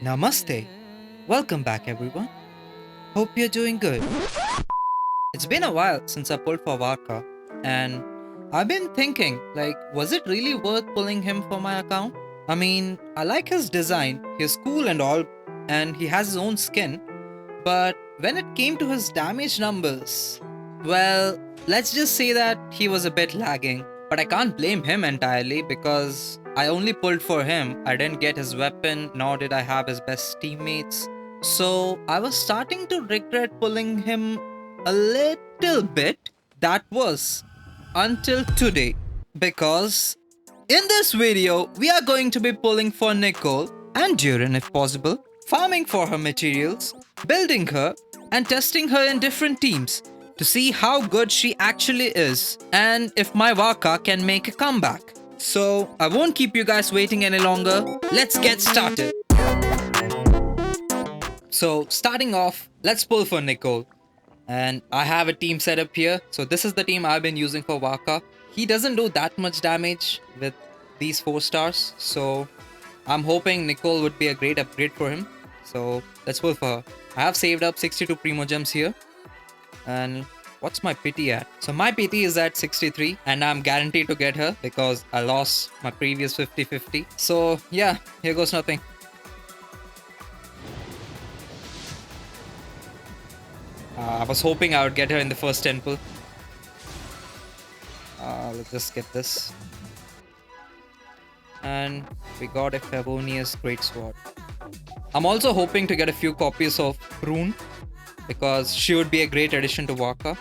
Namaste. Welcome back, everyone. Hope you're doing good. It's been a while since I pulled for Varka, and I've been thinking, was it really worth pulling him for my account? I mean, I like his design, he's cool and all, and he has his own skin, but when it came to his damage numbers, well, let's just say that he was a bit lagging. But I can't blame him entirely because I only pulled for him. I didn't get his weapon, nor did I have his best teammates. So I was starting to regret pulling him a little bit. That was until today. Because in this video, we are going to be pulling for Nicole and Durin if possible, farming for her materials, building her, and testing her in different teams to see how good she actually is and if my Waka can make a comeback. So, I won't keep you guys waiting any longer. Let's get started. So, starting off, let's pull for Nicole. And I have a team set up here. So, this is the team I've been using for Waka. He doesn't do that much damage with these 4 stars. So, I'm hoping Nicole would be a great upgrade for him. So, let's pull for her. I have saved up 62 Primo Gems here. And what's my pity at? So my pity is at 63 and I'm guaranteed to get her because I lost my previous 50-50. So yeah, here goes nothing. I was hoping I would get her in the first temple. Let's just get this. And we got a Favonius Greatsword. I'm also hoping to get a few copies of Rune because she would be a great addition to Varka.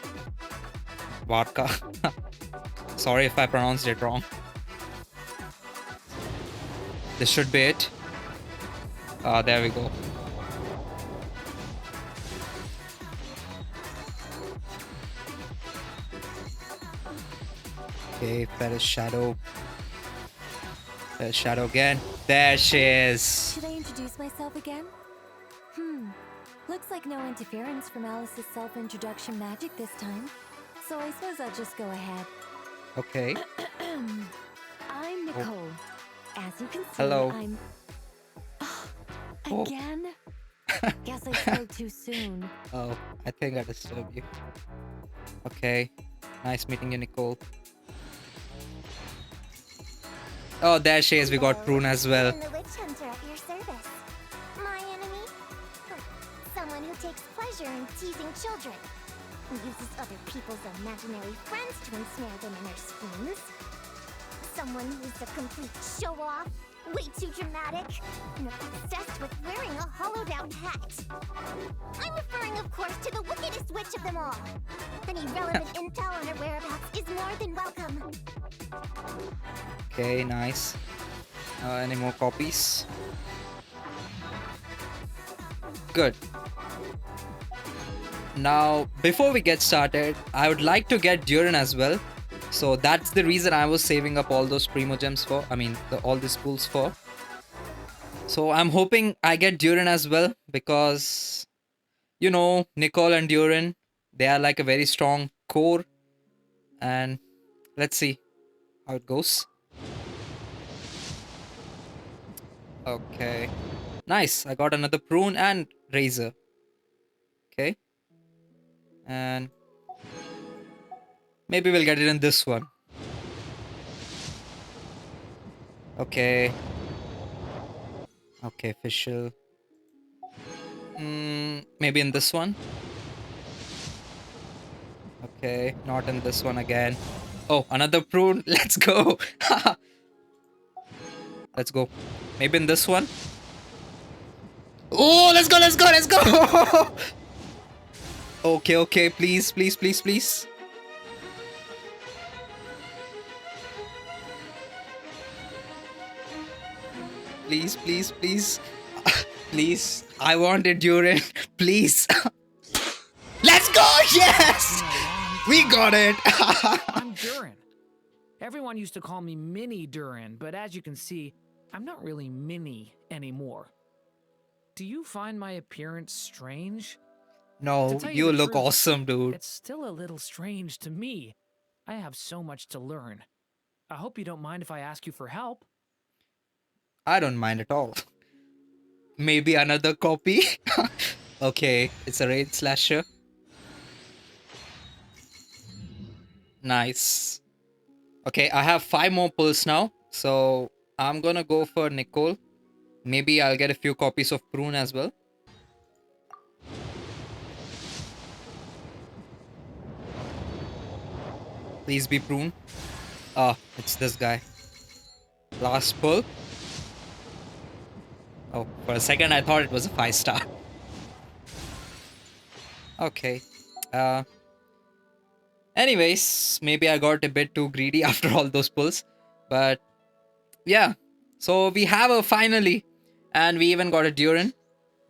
Sorry if I pronounced it wrong. This should be it. There we go. Okay, Ferris Shadow. Ferris Shadow again. There she is. Should I introduce myself again? Looks like no interference from Alice's self-introduction magic this time. So I suppose I'll just go ahead. Okay. I'm Nicole. As you can see, Hello. I'm... Again? Guess I spoke too soon. Oh, I think I disturbed you. Okay. Nice meeting you, Nicole. Oh, there she is. We got Prune as well. I'm the witch hunter at your service. My enemy? Someone who takes pleasure in teasing children. Who uses other people's imaginary friends to ensnare them in their schemes. Someone who's a complete show-off, way too dramatic, and obsessed with wearing a hollowed-out hat. I'm referring, of course, to the wickedest witch of them all. Any relevant intel on her whereabouts is more than welcome. Okay, nice. Any more copies? Good. Now, before we get started, I would like to get Durin as well. So that's the reason I was saving up all those Primo Gems for. All these pools for. So I'm hoping I get Durin as well because, you know, Nicole and Durin, they are like a very strong core. And let's see how it goes. Okay. Nice. I got another Prune and Razor. Okay. And maybe we'll get it in this one. Okay. Okay, official. Maybe in this one. Okay, not in this one again. Oh, another Prune. Let's go. Let's go. Maybe in this one. Oh, let's go, let's go, let's go. Okay, please. Please. Please. I want it, Durin. Please. Let's go! Yes! We got it! I'm Durin. Everyone used to call me Mini Durin, but as you can see, I'm not really mini anymore. Do you find my appearance strange? No, you look awesome, dude. It's still a little strange to me. I have so much to learn. I hope you don't mind if I ask you for help. I don't mind at all. Maybe another copy. Okay, it's a raid slasher. Nice. Okay, I have 5 more pulls now. So I'm gonna go for Nicole. Maybe I'll get a few copies of Prune as well. Please be Prune. Ah, it's this guy. Last pull. Oh, for a second I thought it was a 5-star. Okay. Uh Anyways, maybe I got a bit too greedy after all those pulls. But yeah. So we have her finally. And we even got a Durin.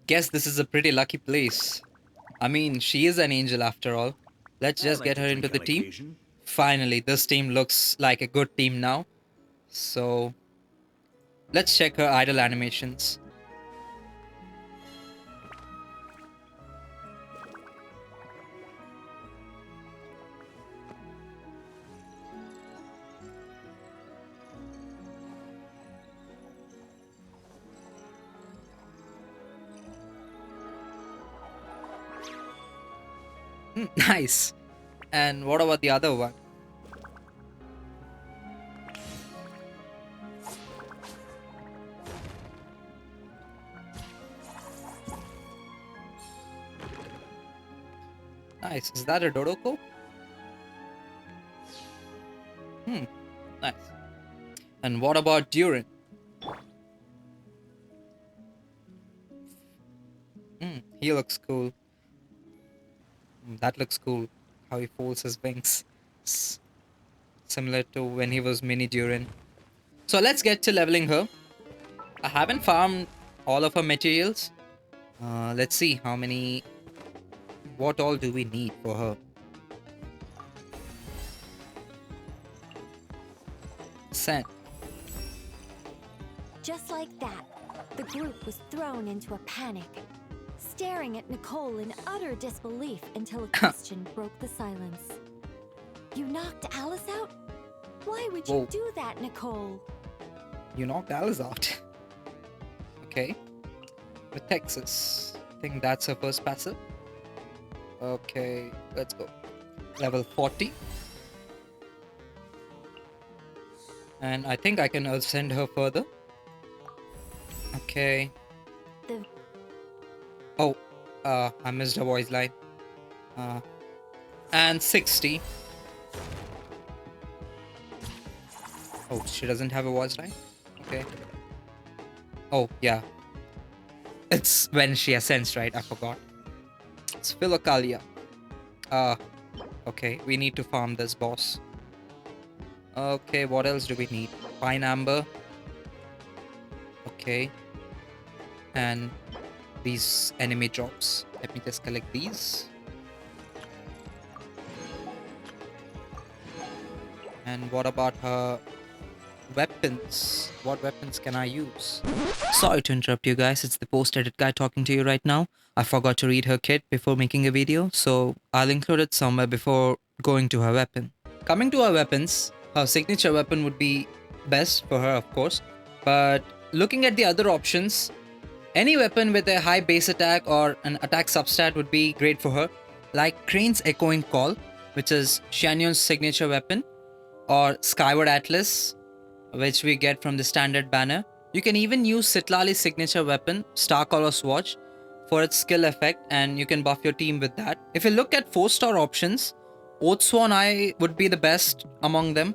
Guess this is a pretty lucky place. I mean, she is an angel after all. Let's I just like get to her drink into the on team. occasion. Finally, this team looks like a good team now. So let's check her idle animations. Nice. And what about the other one? Nice. Is that a Dodoko? Nice. And what about Durin? He looks cool. That looks cool. How he folds his wings. S- Similar to when he was mini Durin. So let's get to leveling her. I haven't farmed all of her materials. Let's see how many. What all do we need for her? Sand. Just like that, the group was thrown into a panic, staring at Nicole in utter disbelief until a question broke the silence. You knocked Alice out? Why would you Whoa. do that, Nicole? You knocked Alice out. Okay. With Texas. I think that's her first passive. Okay, let's go. Level 40. And I think I can ascend her further. Okay. The Oh, I missed her voice line. And 60. Oh, she doesn't have a voice line? Okay. Oh, yeah. It's when she ascends, right? I forgot. It's Philokalia. Okay, we need to farm this boss. Okay, what else do we need? Pine Amber. Okay. And these enemy drops. Let me just collect these. And what about her weapons? What weapons can I use? Sorry to interrupt you guys, it's the post-edit guy talking to you right now. I forgot to read her kit before making a video, so I'll include it somewhere before going to her weapon. Coming to her weapons, her signature weapon would be best for her, of course. But looking at the other options, any weapon with a high base attack or an attack substat would be great for her, like Crane's Echoing Call, which is Xianyun's signature weapon, or Skyward Atlas, which we get from the standard banner. You can even use Citlali's signature weapon, Starcaller Swatch, for its skill effect, and you can buff your team with that. If you look at 4-star options, Oathsworn Eye would be the best among them,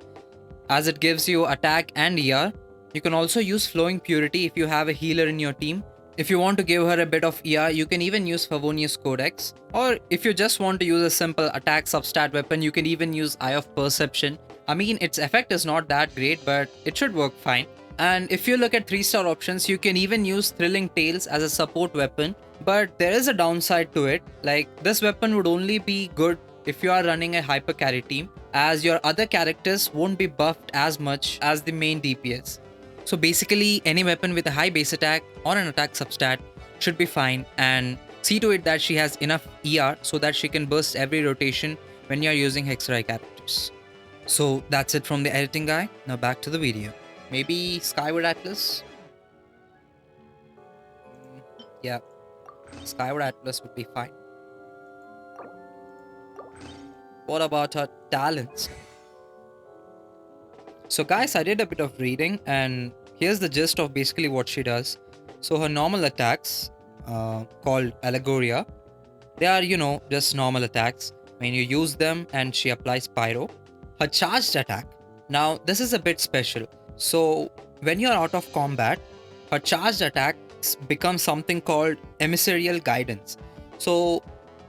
as it gives you attack and ER. You can also use Flowing Purity if you have a healer in your team. If you want to give her a bit of ER, you can even use Favonius Codex. Or if you just want to use a simple attack substat weapon, you can even use Eye of Perception. I mean, its effect is not that great, but it should work fine. And if you look at 3-star options, you can even use Thrilling Tales as a support weapon. But there is a downside to it. Like, this weapon would only be good if you are running a hyper carry team, as your other characters won't be buffed as much as the main DPS. So basically, any weapon with a high base attack or an attack substat should be fine, and see to it that she has enough ER so that she can burst every rotation when you're using Hexerei characters. So that's it from the editing guy. Now back to the video. Maybe Skyward Atlas? Yeah, Skyward Atlas would be fine. What about her talents? So guys, I did a bit of reading and here's the gist of basically what she does. So her normal attacks, called Allegoria, they are, just normal attacks. When you use them and she applies Pyro. Her charged attack. Now, this is a bit special. So, when you're out of combat, her charged attacks become something called Emissarial Guidance. So,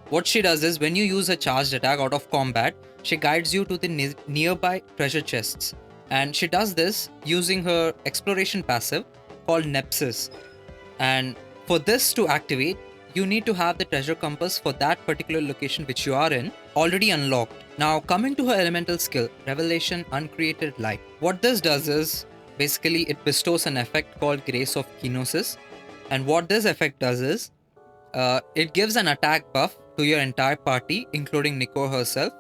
what she does is when you use a charged attack out of combat, she guides you to the nearby treasure chests. And she does this using her exploration passive called Nepsis. And for this to activate, you need to have the treasure compass for that particular location which you are in already unlocked. Now, coming to her elemental skill, Revelation Uncreated Light. What this does is basically it bestows an effect called Grace of Kenosis. And what this effect does is it gives an attack buff to your entire party, including Nicole herself,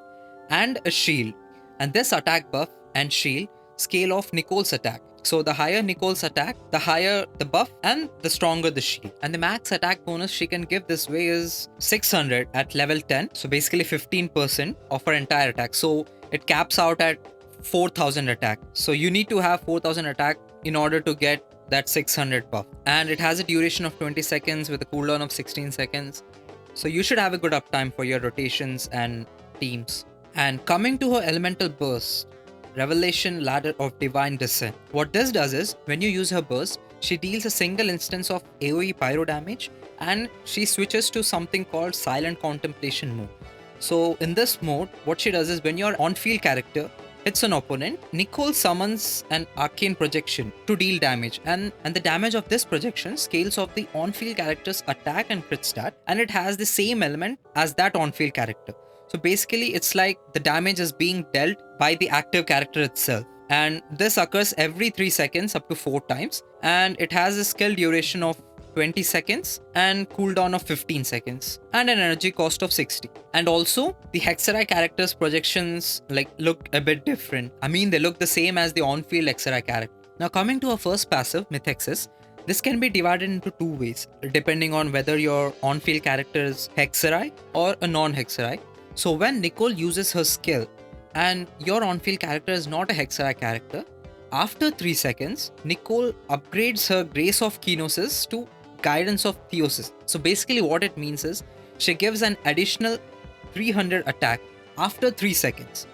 and a shield. And this attack buff and shield scale off Nicole's attack. So the higher Nicole's attack, the higher the buff and the stronger the shield. And the max attack bonus she can give this way is 600 at level 10. So basically 15% of her entire attack. So it caps out at 4000 attack. So you need to have 4000 attack in order to get that 600 buff. And it has a duration of 20 seconds with a cooldown of 16 seconds. So you should have a good uptime for your rotations and teams. And coming to her elemental burst, Revelation Ladder of Divine Descent. What this does is, when you use her burst, she deals a single instance of AoE pyro damage and she switches to something called Silent Contemplation mode. So in this mode, what she does is when your on-field character hits an opponent, Nicole summons an arcane projection to deal damage, and the damage of this projection scales off the on-field character's attack and crit stat, and it has the same element as that on-field character. So basically, it's like the damage is being dealt by the active character itself. And this occurs every 3 seconds up to 4 times. And it has a skill duration of 20 seconds and cooldown of 15 seconds and an energy cost of 60. And also, the Hexerai character's projections look a bit different. I mean, they look the same as the on-field Hexerai character. Now coming to our first passive, Mythexis, this can be divided into 2 ways, depending on whether your on-field character is Hexerai or a non-Hexerai. So when Nicole uses her skill and your on-field character is not a Hexerai character, after 3 seconds, Nicole upgrades her Grace of Kenosis to Guidance of Theosis. So basically what it means is she gives an additional 300 attack after 3 seconds.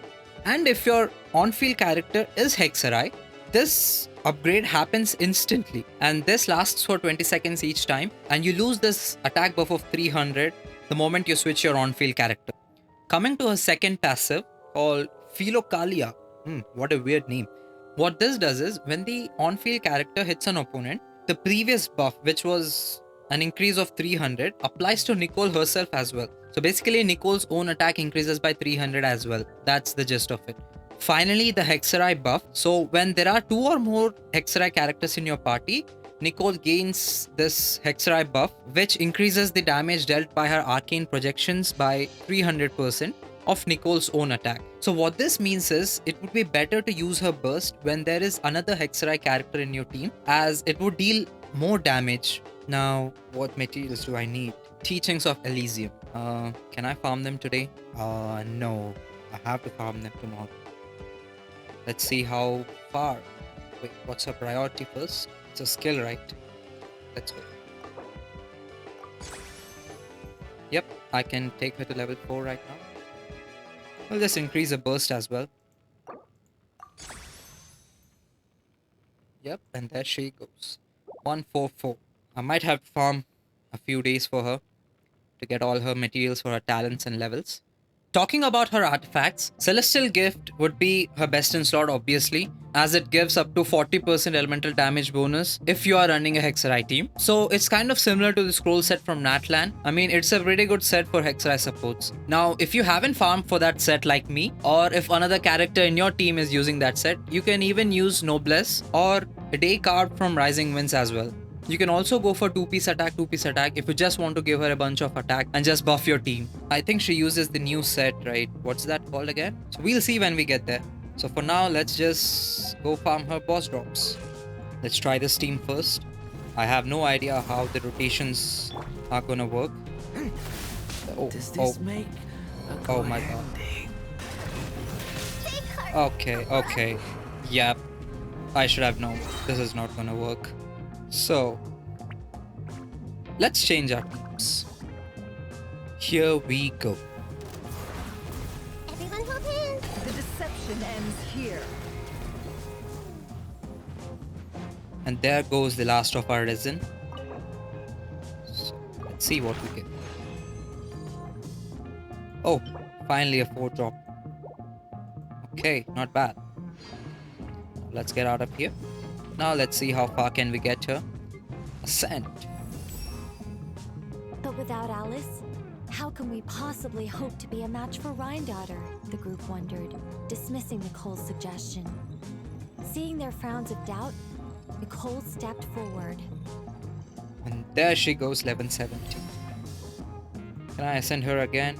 And if your on-field character is Hexerai, this upgrade happens instantly and this lasts for 20 seconds each time, and you lose this attack buff of 300 the moment you switch your on-field character. Coming to her second passive called Philokalia. What a weird name. What this does is when the on-field character hits an opponent, the previous buff, which was an increase of 300, applies to Nicole herself as well. So basically Nicole's own attack increases by 300 as well. That's the gist of it. Finally, the Hexerai buff. So when there are 2 or more Hexerai characters in your party, Nicole gains this Hexerai buff, which increases the damage dealt by her arcane projections by 300% of Nicole's own attack. So what this means is, it would be better to use her burst when there is another Hexerai character in your team, as it would deal more damage. Now, what materials do I need? Teachings of Elysium. Can I farm them today? No. I have to farm them tomorrow. Let's see how far. Wait, what's her priority first? It's a skill, right? Let's go. Yep, I can take her to level 4 right now. We'll just increase the burst as well. Yep, and there she goes. 144. I might have to farm a few days for her to get all her materials for her talents and levels. Talking about her artifacts, Celestial Gift would be her best in slot obviously, as it gives up to 40% elemental damage bonus if you are running a Hexerai team. So it's kind of similar to the scroll set from Natlan. I mean, it's a pretty good set for Hexerai supports. Now, if you haven't farmed for that set like me, or if another character in your team is using that set, you can even use Noblesse or a day card from Rising Winds as well. You can also go for 2-piece attack if you just want to give her a bunch of attack and just buff your team. I think she uses the new set, right? What's that called again? So we'll see when we get there. So for now, let's just go farm her boss drops. Let's try this team first. I have no idea how the rotations are gonna work. Oh, Does oh, this make a good oh my god. ending? Take heart. Okay, okay. Yep. I should have known. This is not gonna work. So, let's change our teams. Here we go. Everyone hold hands. The deception ends here. And there goes the last of our resin. So, let's see what we get. Oh, finally a 4 drop. Okay, not bad. Let's get out of here. Now let's see how far can we get here. Ascent. But without Alice, how can we possibly hope to be a match for Daughter? The group wondered, dismissing Nicole's suggestion. Seeing their frowns of doubt, Nicole stepped forward. And there she goes, level 70. Can I ascend her again?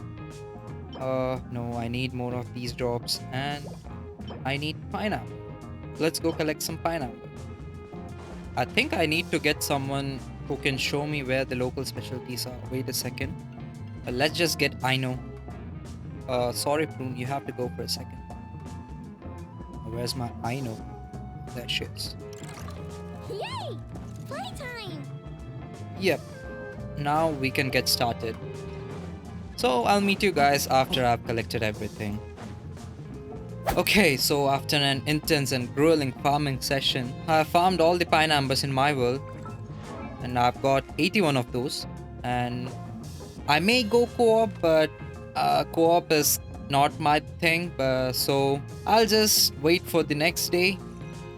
No, I need more of these drops and I need pineapple. Let's go collect some pineapple. I think I need to get someone who can show me where the local specialties are. Wait a second. Let's just get Aino. Sorry, Prune, you have to go for a second. Where's my Aino? There she is. Yay! Playtime. Yep. Now we can get started. So I'll meet you guys after I've collected everything. Okay, so after an intense and grueling farming session, I farmed all the pine ambers in my world. And I've got 81 of those. And I may go co-op, but co-op is not my thing. So I'll just wait for the next day.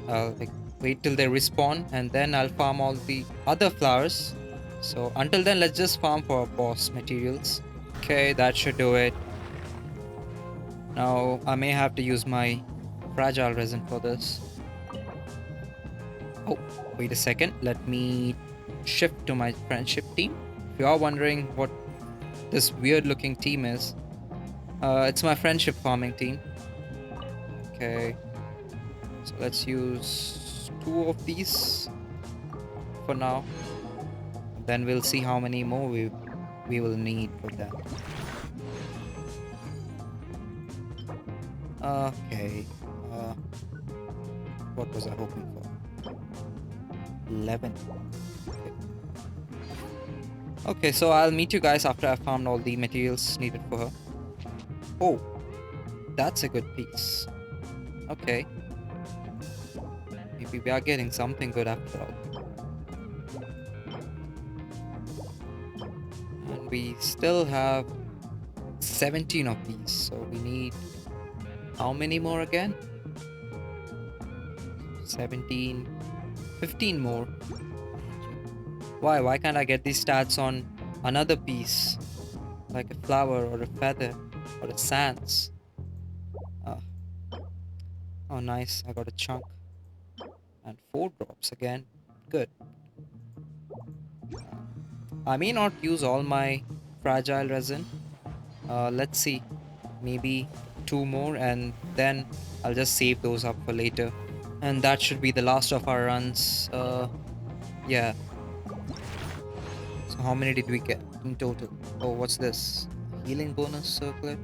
Like wait till they respawn and then I'll farm all the other flowers. So until then, let's just farm for boss materials. Okay, that should do it. Now I may have to use my fragile resin for this. Oh, wait a second. Let me shift to my friendship team. If you are wondering what this weird looking team is, it's my friendship farming team. Okay, so let's use 2 of these for now. Then we'll see how many more we will need for that. Okay. What was I hoping for? 11. Okay, so I'll meet you guys after I've found all the materials needed for her. Oh, that's a good piece. Okay. Maybe we are getting something good after all. And we still have 17 of these, so we need how many more again? 17, 15 more. Why can't I get these stats on another piece? Like a flower or a feather or a sans. Oh nice, I got a chunk. And 4 drops again. Good. I may not use all my fragile resin. Let's see. Maybe 2 more and then I'll just save those up for later. And that should be the last of our runs. Yeah. So how many did we get in total? Oh, what's this? Healing bonus circlet?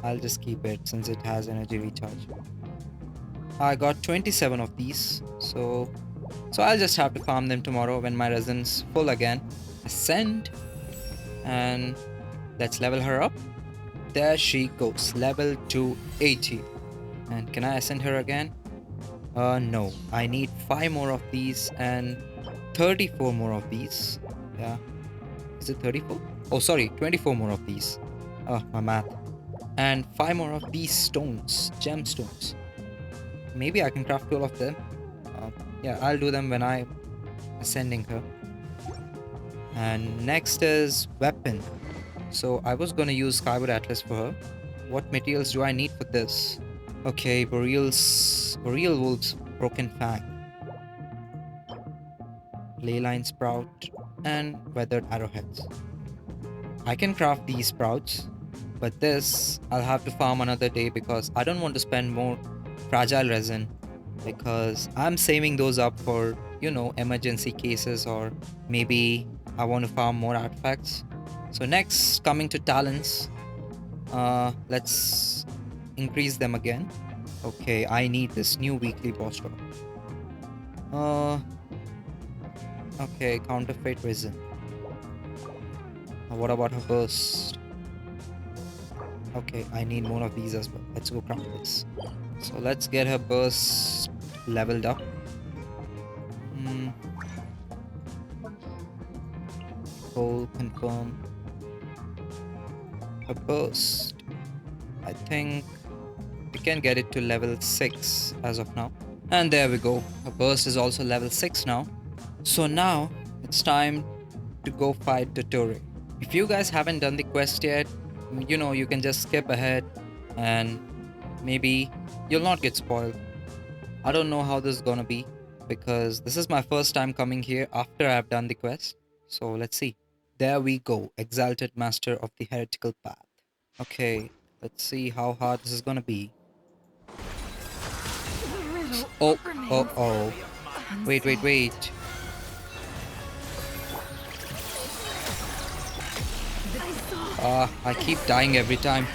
I'll just keep it since it has energy recharge. I got 27 of these. So I'll just have to farm them tomorrow when my resin's full again. Ascend. And let's level her up. There she goes. Level 280. And can I ascend her again? No. I need 5 more of these and 34 more of these. Yeah. Is it 34? Oh, sorry. 24 more of these. Oh, my math. And 5 more of these stones. Gemstones. Maybe I can craft all of them. Yeah, I'll do them when I'm ascending her. And next is weapon. So I was gonna use Skyward Atlas for her. What materials do I need for this? Okay, Boreal Wolf's Broken Fang, Leyline Sprout, and Weathered Arrowheads. I can craft these sprouts, but this I'll have to farm another day because I don't want to spend more fragile resin because I'm saving those up for emergency cases, or maybe I want to farm more artifacts. So next, coming to talents, let's increase them again. Okay, I need this new weekly boss drop. Uh, okay, counterfeit resin. What about her burst? Okay, I need more of these as well. Let's go craft this. So let's get her burst leveled up. Goal confirm. Her burst. I think we can get it to level 6 as of now. And there we go. Her burst is also level 6 now. So now it's time to go fight Dottore. If you guys haven't done the quest yet, you can just skip ahead and maybe you'll not get spoiled. I don't know how this is gonna be because this is my first time coming here after I've done the quest. So let's see. There we go, Exalted Master of the Heretical Path. Okay, let's see how hard this is gonna be. Oh. Wait. I keep dying every time.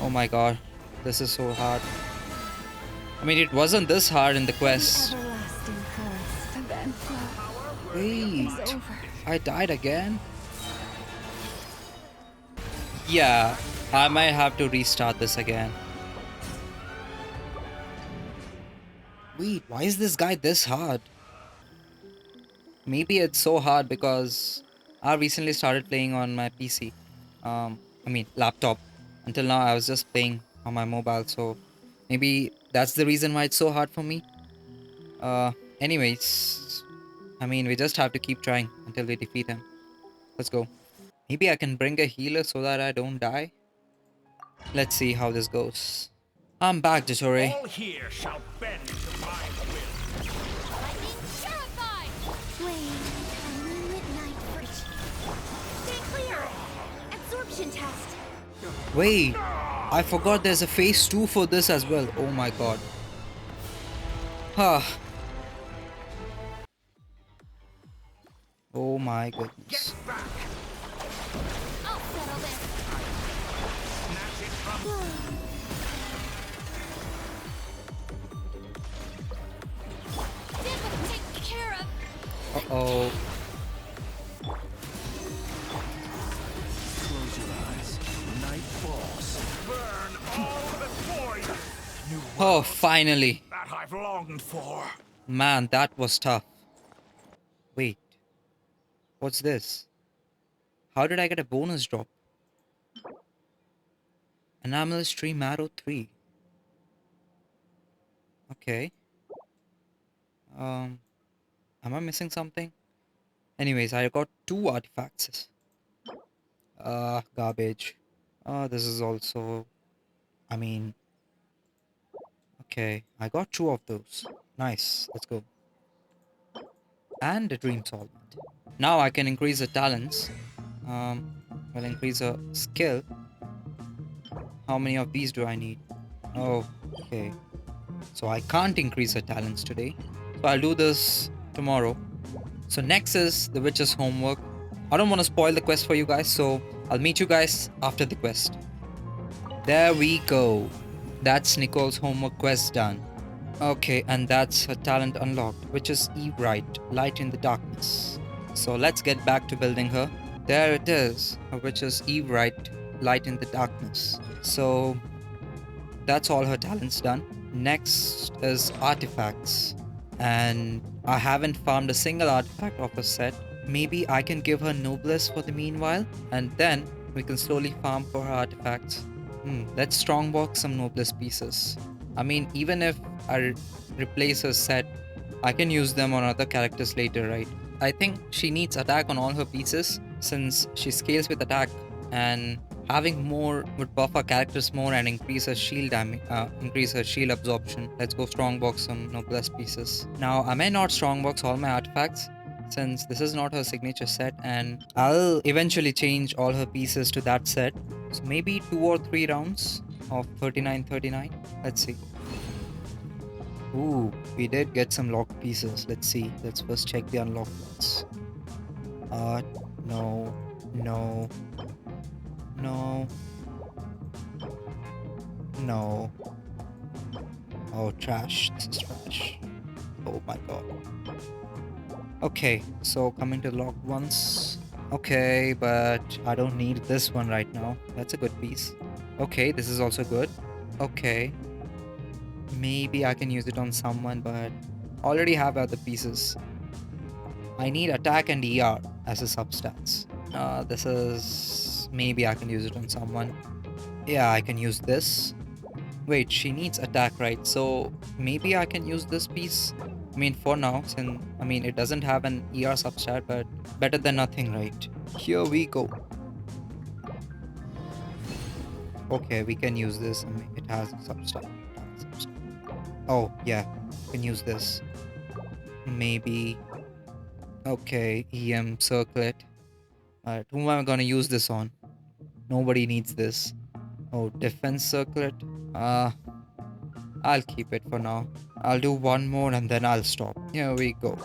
Oh my god, this is so hard. I mean, it wasn't this hard in the quest. Wait, I died again? Yeah, I might have to restart this again. Wait, why is this guy this hard? Maybe it's so hard because I recently started playing on my PC. Laptop. Until now, I was just playing on my mobile, so maybe that's the reason why it's so hard for me. Anyways, we just have to keep trying until we defeat him. Let's go. Maybe I can bring a healer so that I don't die. Let's see how this goes. I'm back, Dottore. All here shall bend to my will. Lightning terrified! Wait, a moonlit night for... Stay clear! Absorption test! Wait, I forgot there's a phase 2 for this as well. Oh my god. Oh my goodness. Get back! I'll settle this! Snatch it from Did what to take care of! Uh-oh. Close your eyes. Night falls. Burn all before you. New Oh, finally. that I've longed for. Man, that was tough. Wait. What's this? How did I get a bonus drop? Anomalous Tree Marrow 3. Okay. Am I missing something? Anyways, I got 2 artifacts. Garbage. This is also... Okay, I got 2 of those. Nice, let's go. And a dream solvent. Now I can increase the talents. I'll increase a skill. How many of these do I need? Oh, okay. So I can't increase her talents today. So I'll do this tomorrow. So next is the witch's homework. I don't want to spoil the quest for you guys, so I'll meet you guys after the quest. There we go. That's Nicole's homework quest done. Okay, and that's her talent unlocked, which is Eve-Right, Light in the Darkness. So let's get back to building her. There it is, which is Eve-Right, Light in the Darkness. So that's all her talents done. Next is artifacts. And I haven't farmed a single artifact of her set. Maybe I can give her Noblesse for the meanwhile, and then we can slowly farm for her artifacts. Let's strongbox some Noblesse pieces. Even if I replace her set, I can use them on other characters later, right? I think she needs attack on all her pieces since she scales with attack, and having more would buff her characters more and increase her shield damage, increase her shield absorption. Let's go strongbox some Noblesse pieces. Now, I may not strongbox all my artifacts since this is not her signature set, and I'll eventually change all her pieces to that set. So maybe 2 or 3 rounds of 39-39. Let's see. Ooh, we did get some locked pieces. Let's see. Let's first check the unlocked ones. Uh, no, no, no, no. Oh, trash. This is trash. Oh my god. Okay, so coming to locked ones. Okay, but I don't need this one right now. That's a good piece. Okay, this is also good. Okay. Maybe I can use it on someone, but already have other pieces. I need attack and ER as a substats. This is... Maybe I can use it on someone. Yeah, I can use this. Wait, she needs attack, right? So maybe I can use this piece. I mean, for now, since I mean it doesn't have an ER substat, but better than nothing, right? Here we go. Okay, we can use this. I mean, it has a substat. Oh yeah, we can use this. Maybe. Okay, EM circlet. Alright, who am I gonna use this on? Nobody needs this. Oh, defense circlet. I'll keep it for now. I'll do one more and then I'll stop. Here we go.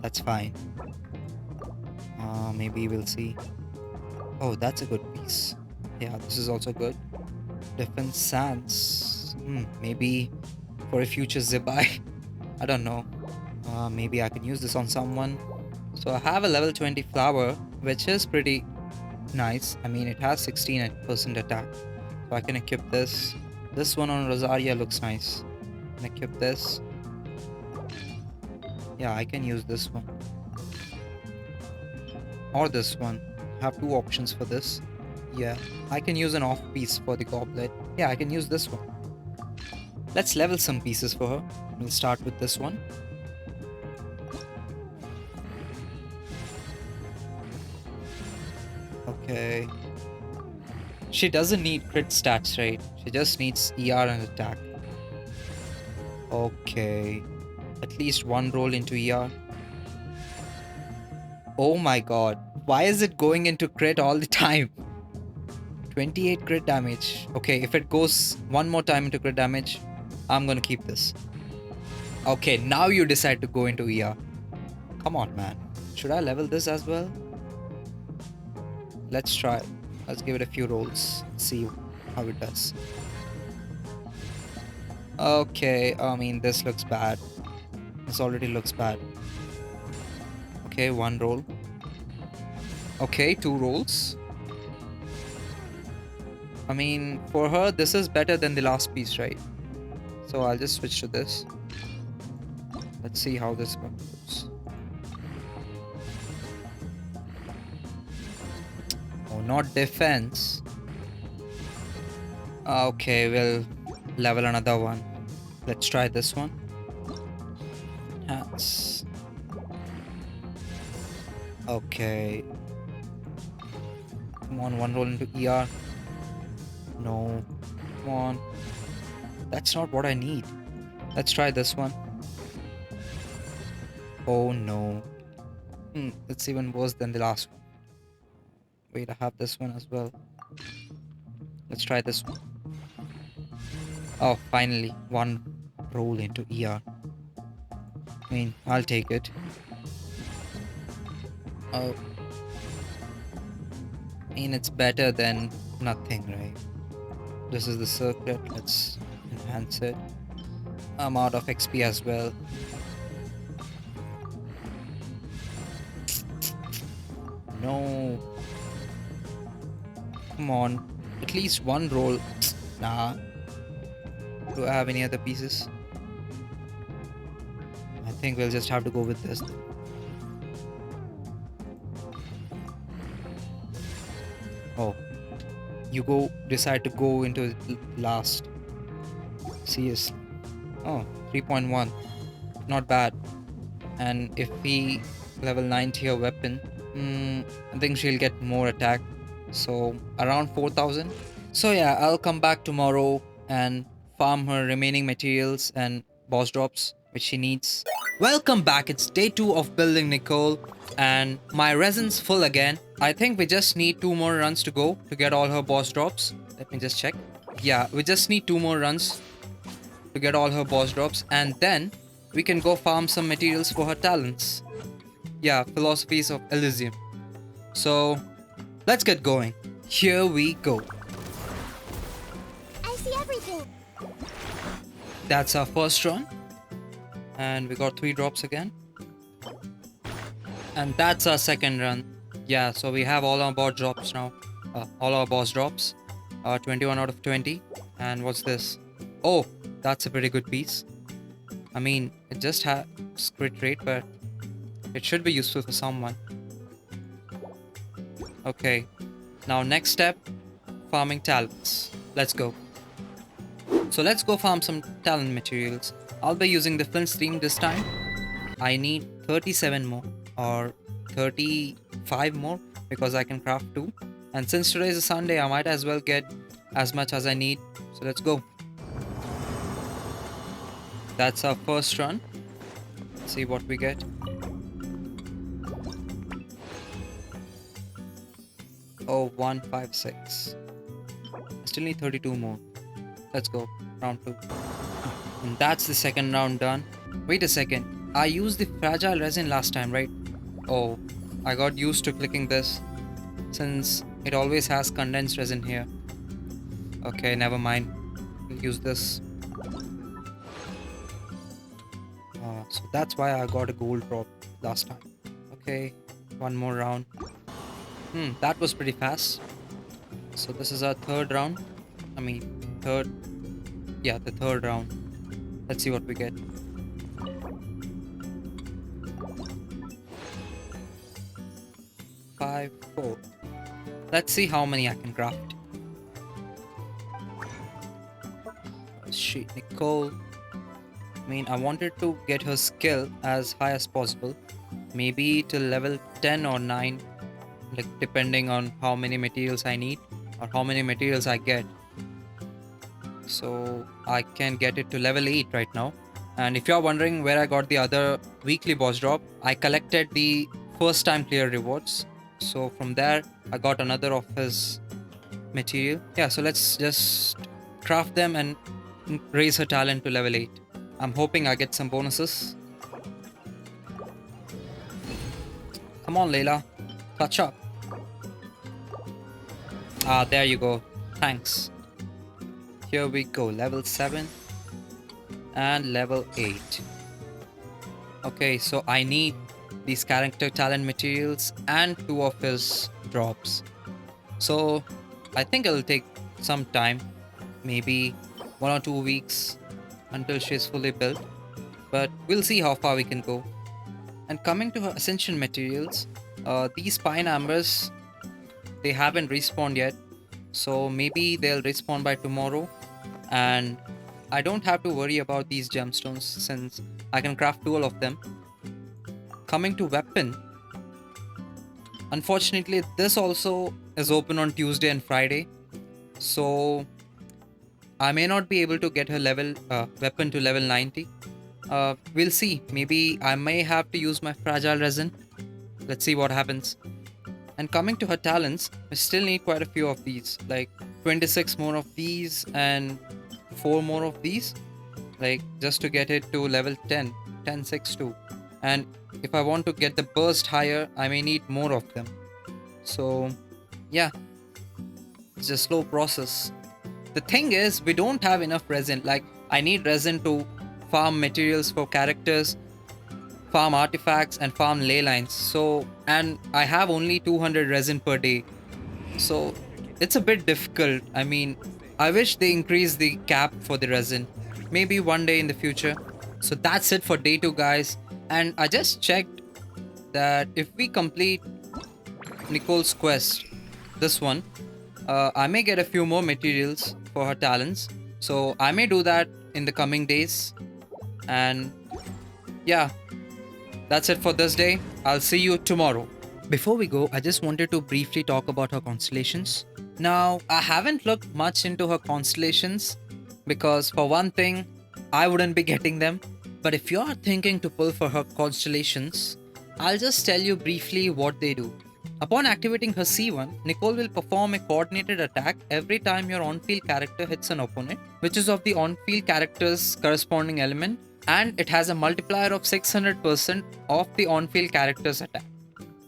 That's fine. Maybe we'll see. Oh, that's a good piece. Yeah, this is also good. Defense Sans. Maybe for a future Zibai. I don't know. Maybe I can use this on someone. So I have a level 20 flower, which is pretty nice. I mean, it has 16% attack. So I can equip this. This one on Rosaria looks nice. Can equip this. Yeah, I can use this one. Or this one. I have two options for this. Yeah, I can use an off piece for the goblet. Yeah, I can use this one. Let's level some pieces for her. We'll start with this one. Okay. She doesn't need crit stats, right? She just needs ER and attack. Okay. At least one roll into ER. Oh my god. Why is it going into crit all the time? 28 crit damage. Okay, if it goes one more time into crit damage, I'm gonna keep this. Okay, now you decide to go into ER. Come on, man. Should I level this as well? Let's try. Let's give it a few rolls. See how it does. Okay, I mean, this looks bad. This already looks bad. Okay, one roll. Okay, two rolls. I mean, for her, this is better than the last piece, right? So I'll just switch to this. Let's see how this goes. Oh, not defense. Okay, we'll level another one. Let's try this one. Hats. Okay. Come on, one roll into ER. No. Come on. That's not what I need. Let's try this one. Oh no. It's even worse than the last one. Wait, I have this one as well. Let's try this one. Oh, finally. One roll into ER. I mean, I'll take it. Oh. I mean, it's better than nothing, right? This is the circlet. Let's enhance it. I'm out of XP as well. No. Come on. At least one roll. Nah. Do I have any other pieces? I think we'll just have to go with this. Oh. You decide to go into last. CS. Oh, 3.1. Not bad. And if we level 9 tier weapon, I think she'll get more attack. So around 4,000. So yeah, I'll come back tomorrow and farm her remaining materials and boss drops which she needs. Welcome back. It's day 2 of building Nicole and my resin's full again. I think we just need 2 more runs to go to get all her boss drops. Let me just check. Yeah, we just need 2 more runs to get all her boss drops, and then we can go farm some materials for her talents. Yeah, Philosophies of Elysium. So, let's get going. Here we go. I see everything. That's our first run. And we got 3 drops again. And that's our second run. Yeah, so we have all our boss drops now. All our boss drops. 21 out of 20. And what's this? Oh, that's a pretty good piece. I mean, it just has crit rate, but it should be useful for someone. Okay, now next step, farming talents. Let's go. So let's go farm some talent materials. I'll be using the flint stream this time. I need 37 more or 35 more because I can craft 2. And since today is a Sunday, I might as well get as much as I need. So let's go. That's our first run. Let's see what we get. Oh, 156. I still need 32 more. Let's go. Round 2. And that's the second round done. Wait a second. I used the fragile resin last time, right? Oh, I got used to clicking this since it always has condensed resin here. Okay, never mind. We'll use this. So that's why I got a gold drop last time. Okay, one more round. That was pretty fast. So this is our third round. The third round. Let's see what we get. Five, 4. Let's see how many I can craft. Nicole. I wanted to get her skill as high as possible. Maybe till level 10 or 9. Like depending on how many materials I need or how many materials I get. So I can get it to level 8 right now. And if you're wondering where I got the other weekly boss drop, I collected the first time clear rewards. So from there I got another of his material. Yeah, so let's just craft them and raise her talent to level 8. I'm hoping I get some bonuses. Come on, Layla. Catch up. There you go. Thanks. Here we go. Level 7 and level 8. Okay, so I need these character talent materials and 2 of his drops. So I think it'll take some time, maybe 1 or 2 weeks until she's fully built. But we'll see how far we can go. And coming to her ascension materials, these pine ambers, they haven't respawned yet, so maybe they'll respawn by tomorrow, and I don't have to worry about these gemstones since I can craft 2 of them. Coming to weapon, unfortunately this also is open on Tuesday and Friday, so I may not be able to get her weapon to level 90. We'll see, maybe I may have to use my fragile resin. Let's see what happens. And coming to her talents, we still need quite a few of these, like 26 more of these and 4 more of these, like just to get it to level 10, 10, 6, 2. And if I want to get the burst higher, I may need more of them. So yeah, it's a slow process. The thing is, we don't have enough resin. Like, I need resin to farm materials for characters, farm artifacts, and farm ley lines. So, and I have only 200 resin per day. So it's a bit difficult. I wish they increase the cap for the resin. Maybe one day in the future. So that's it for day 2, guys. And I just checked that if we complete Nicole's quest, this one, I may get a few more materials for her talents. So I may do that in the coming days. And yeah, that's it for this day. I'll see you tomorrow. Before we go, I just wanted to briefly talk about her constellations. Now, I haven't looked much into her constellations because for one thing, I wouldn't be getting them. But if you're thinking to pull for her constellations, I'll just tell you briefly what they do. Upon activating her C1, Nicole will perform a coordinated attack every time your on-field character hits an opponent, which is of the on-field character's corresponding element, and it has a multiplier of 600% of the on-field character's attack.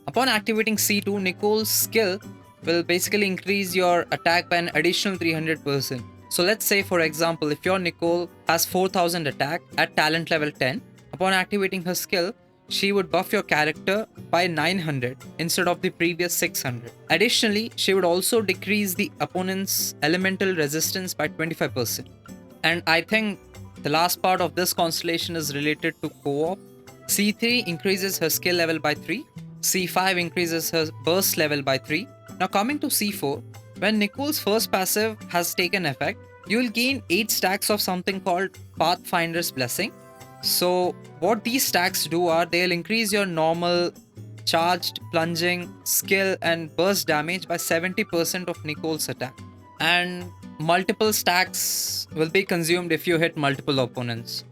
Upon activating C2, Nicole's skill will basically increase your attack by an additional 300%. So let's say, for example, if your Nicole has 4000 attack at talent level 10, upon activating her skill, she would buff your character by 900 instead of the previous 600. Additionally, she would also decrease the opponent's elemental resistance by 25%. And I think the last part of this constellation is related to co-op. C3 increases her skill level by 3. C5 increases her burst level by 3. Now coming to C4, when Nicole's first passive has taken effect, you will gain 8 stacks of something called Pathfinder's Blessing. So what these stacks do are they'll increase your normal charged, plunging, skill and burst damage by 70% of Nicole's attack. And multiple stacks will be consumed if you hit multiple opponents.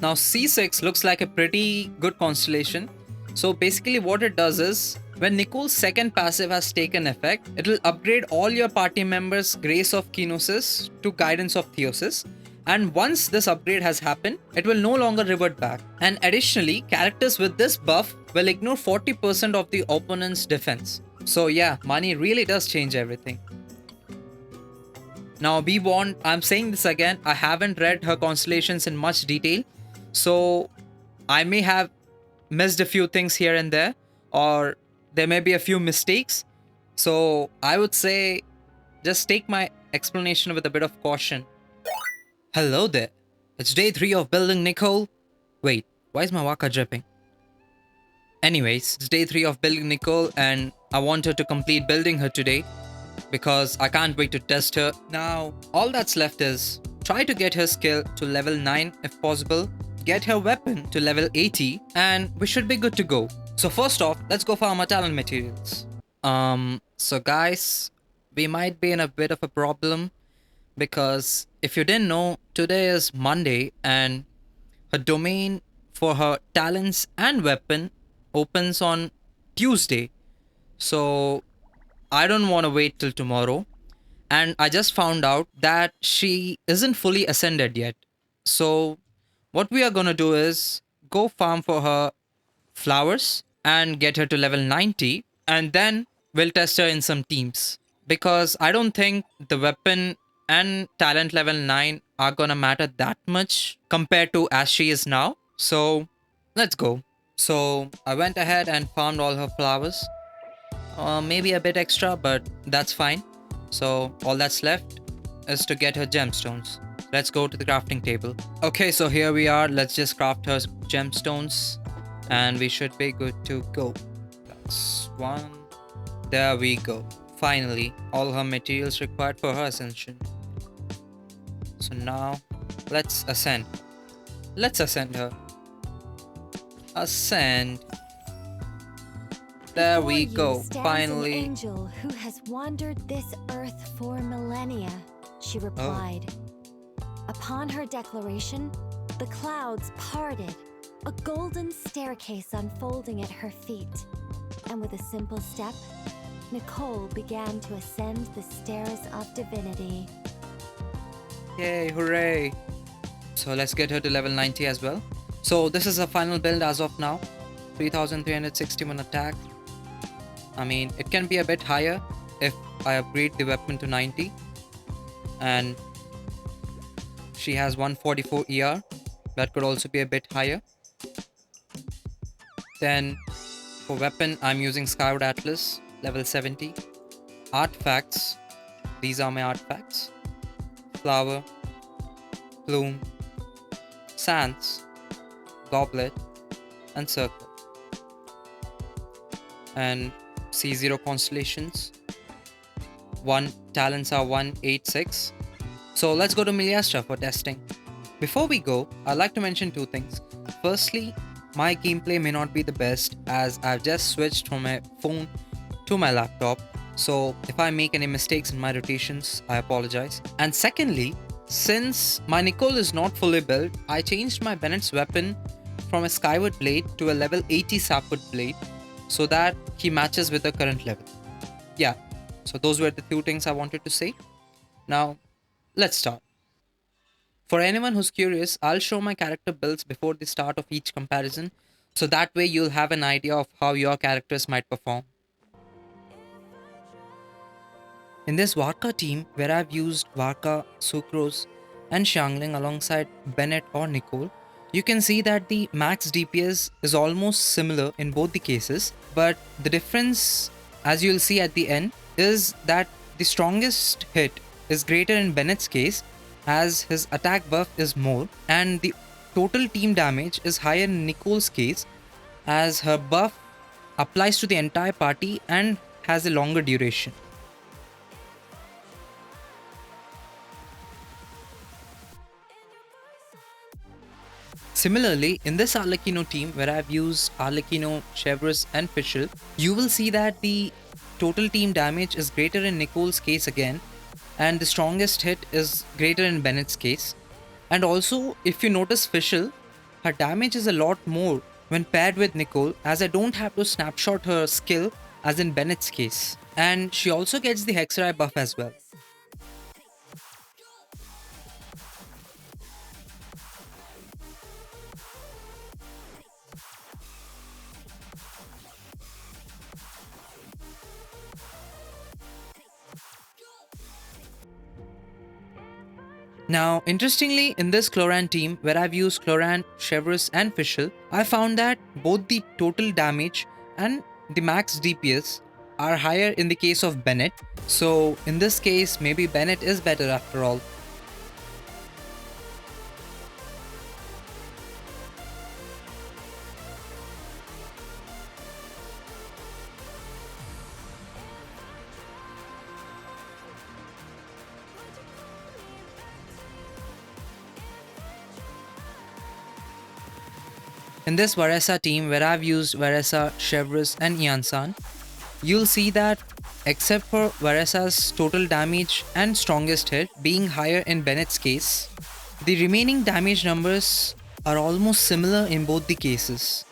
Now C6 looks like a pretty good constellation. So basically what it does is, when Nicole's second passive has taken effect, it will upgrade all your party members' Grace of Kenosis to Guidance of Theosis. And once this upgrade has happened, it will no longer revert back. And additionally, characters with this buff will ignore 40% of the opponent's defense. So yeah, money really does change everything. Now be warned, I'm saying this again, I haven't read her constellations in much detail. So I may have missed a few things here and there, or there may be a few mistakes. So I would say just take my explanation with a bit of caution. Hello there. It's day 3 of building Nicole. Wait, why is my waka dripping? Anyways, it's day 3 of building Nicole and I want her to complete building her today because I can't wait to test her. Now, all that's left is try to get her skill to level 9 if possible, get her weapon to level 80 and we should be good to go. So first off, let's go for our talent materials. So guys, we might be in a bit of a problem because if you didn't know, today is Monday and her domain for her talents and weapon opens on Tuesday. So I don't want to wait till tomorrow. And I just found out that she isn't fully ascended yet. So what we are gonna do is go farm for her flowers and get her to level 90 and then we'll test her in some teams. Because I don't think the weapon and talent level 9 are gonna matter that much compared to as she is now. So let's go. So I went ahead and farmed all her flowers. Maybe a bit extra, but that's fine. So all that's left is to get her gemstones. Let's go to the crafting table. Okay, so here we are. Let's just craft her gemstones and we should be good to go. That's one. There we go. Finally, all her materials required for her ascension. So now, let's ascend. Let's ascend her. Ascend. There we go. Finally. An angel who has wandered this earth for millennia, she replied. Upon her declaration, the clouds parted, a golden staircase unfolding at her feet. And with a simple step, Nicole began to ascend the stairs of divinity. Yay, hooray. So let's get her to level 90 as well. So this is her final build as of now. 3361 attack. I mean, it can be a bit higher if I upgrade the weapon to 90. And she has 144 ER. That could also be a bit higher. Then for weapon, I'm using Skyward Atlas, level 70. Artifacts. These are my artifacts. Flower, plume, sands, goblet, and circle. And C0 constellations. Talents are 186. So let's go to Miliastra for testing. Before we go, I'd like to mention two things. Firstly, my gameplay may not be the best as I've just switched from my phone to my laptop. So if I make any mistakes in my rotations, I apologize. And secondly, since my Nicole is not fully built, I changed my Bennett's weapon from a Skyward blade to a level 80 Sapwood blade. so that he matches with the current level. Yeah, so those were the two things I wanted to say. Now, let's start. For anyone who's curious, I'll show my character builds before the start of each comparison, so that way you'll have an idea of how your characters might perform. In this Varka team, where I've used Varka, Sucrose, and Xiangling alongside Bennett or Nicole, you can see that the max DPS is almost similar in both the cases, but the difference, as you'll see at the end, is that the strongest hit is greater in Bennett's case, as his attack buff is more, and the total team damage is higher in Nicole's case, as her buff applies to the entire party and has a longer duration. Similarly, in this Arlecchino team where I've used Arlecchino, Chevreuse and Fischl, you will see that the total team damage is greater in Nicole's case again, and the strongest hit is greater in Bennett's case. And also, if you notice Fischl, her damage is a lot more when paired with Nicole, as I don't have to snapshot her skill as in Bennett's case. And she also gets the Hexerai buff as well. Now, interestingly, in this Cloran team, where I've used Cloran, Chevreuse and Fischl, I found that both the total damage and the max DPS are higher in the case of Bennett. So, in this case, maybe Bennett is better after all. In this Varesa team where I've used Varesa, Chevreuse and Yansan, you'll see that except for Varesa's total damage and strongest hit being higher in Bennett's case, the remaining damage numbers are almost similar in both the cases.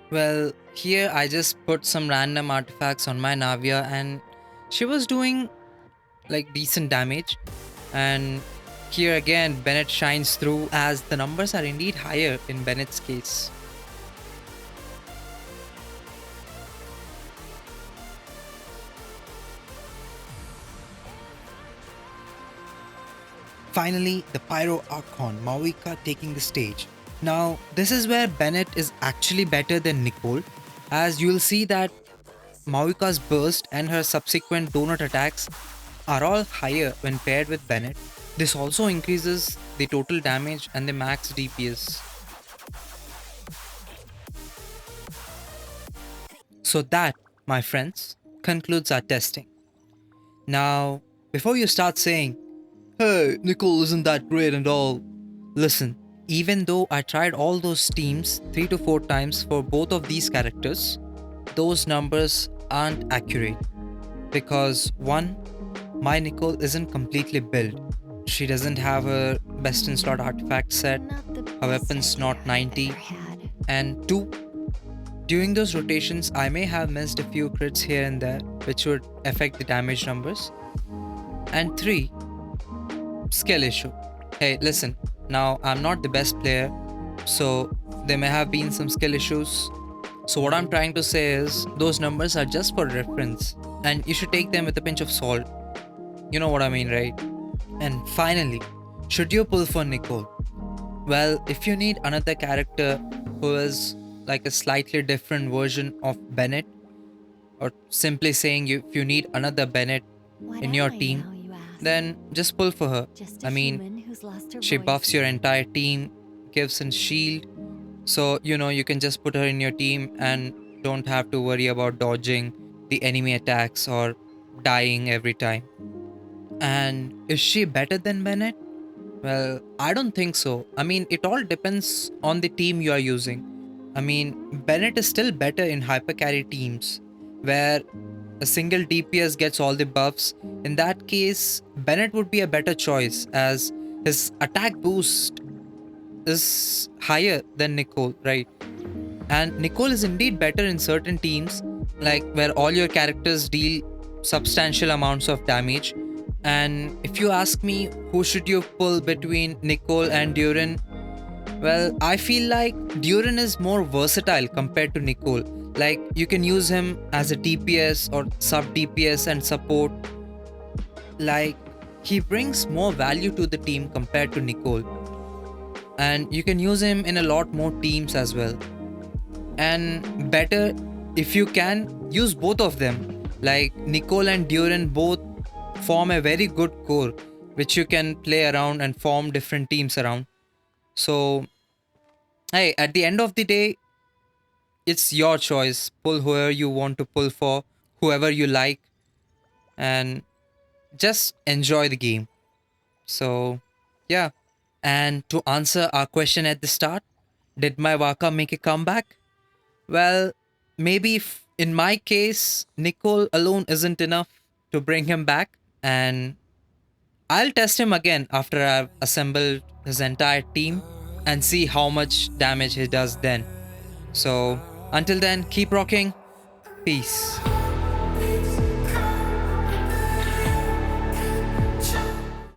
Well, here I just put some random artifacts on my Navia and she was doing like decent damage. And here again, Bennett shines through as the numbers are indeed higher in Bennett's case. Finally, the Pyro Archon, Maoika taking the stage. Now, this is where Bennett is actually better than Nicole, as you'll see that Maoika's burst and her subsequent donut attacks are all higher when paired with Bennett. This also increases the total damage and the max DPS. So that, my friends, concludes our testing. Now, before you start saying, "Hey, Nicole isn't that great and all," listen, even though I tried all those teams 3 to 4 times for both of these characters, those numbers aren't accurate. Because 1, my Nicole isn't completely built. She doesn't have a best in slot artifact set, Not the her best weapon's idea not I've 90, ever had. and 2, during those rotations I may have missed a few crits here and there which would affect the damage numbers. And 3, skill issue. Hey, listen, now I'm not the best player, so there may have been some skill issues. So what I'm trying to say is those numbers are just for reference and you should take them with a pinch of salt. You know what I mean, right? And finally, should you pull for Nicole? Well, if you need another character who is like a slightly different version of Bennett, or simply saying if you need another Bennett What in am your I team, now, you ask? then just pull for her. Just a I mean, human who's lost her she voice. buffs your entire team, gives in shield, so you can just put her in your team and don't have to worry about dodging the enemy attacks or dying every time. And is she better than Bennett? Well, I don't think so. I mean, it all depends on the team you are using. I mean, Bennett is still better in hypercarry teams where a single DPS gets all the buffs. In that case, Bennett would be a better choice as his attack boost is higher than Nicole, right? And Nicole is indeed better in certain teams, like where all your characters deal substantial amounts of damage. And if you ask me who should you pull between Nicole and Durin, well, I feel like Durin is more versatile compared to Nicole. Like you can use him as a DPS or sub DPS and support. Like he brings more value to the team compared to Nicole. And you can use him in a lot more teams as well. And better if you can use both of them. Like Nicole and Durin both form a very good core which you can play around and form different teams around. So hey, at the end of the day, it's your choice. Pull whoever you want to pull for, whoever you like, and just enjoy the game. So yeah. And to answer our question at the start, did my Waka make a comeback? Well, maybe if, in my case, Nicole alone isn't enough to bring him back, and I'll test him again after I've assembled his entire team and see how much damage he does then. So, until then, keep rocking. Peace.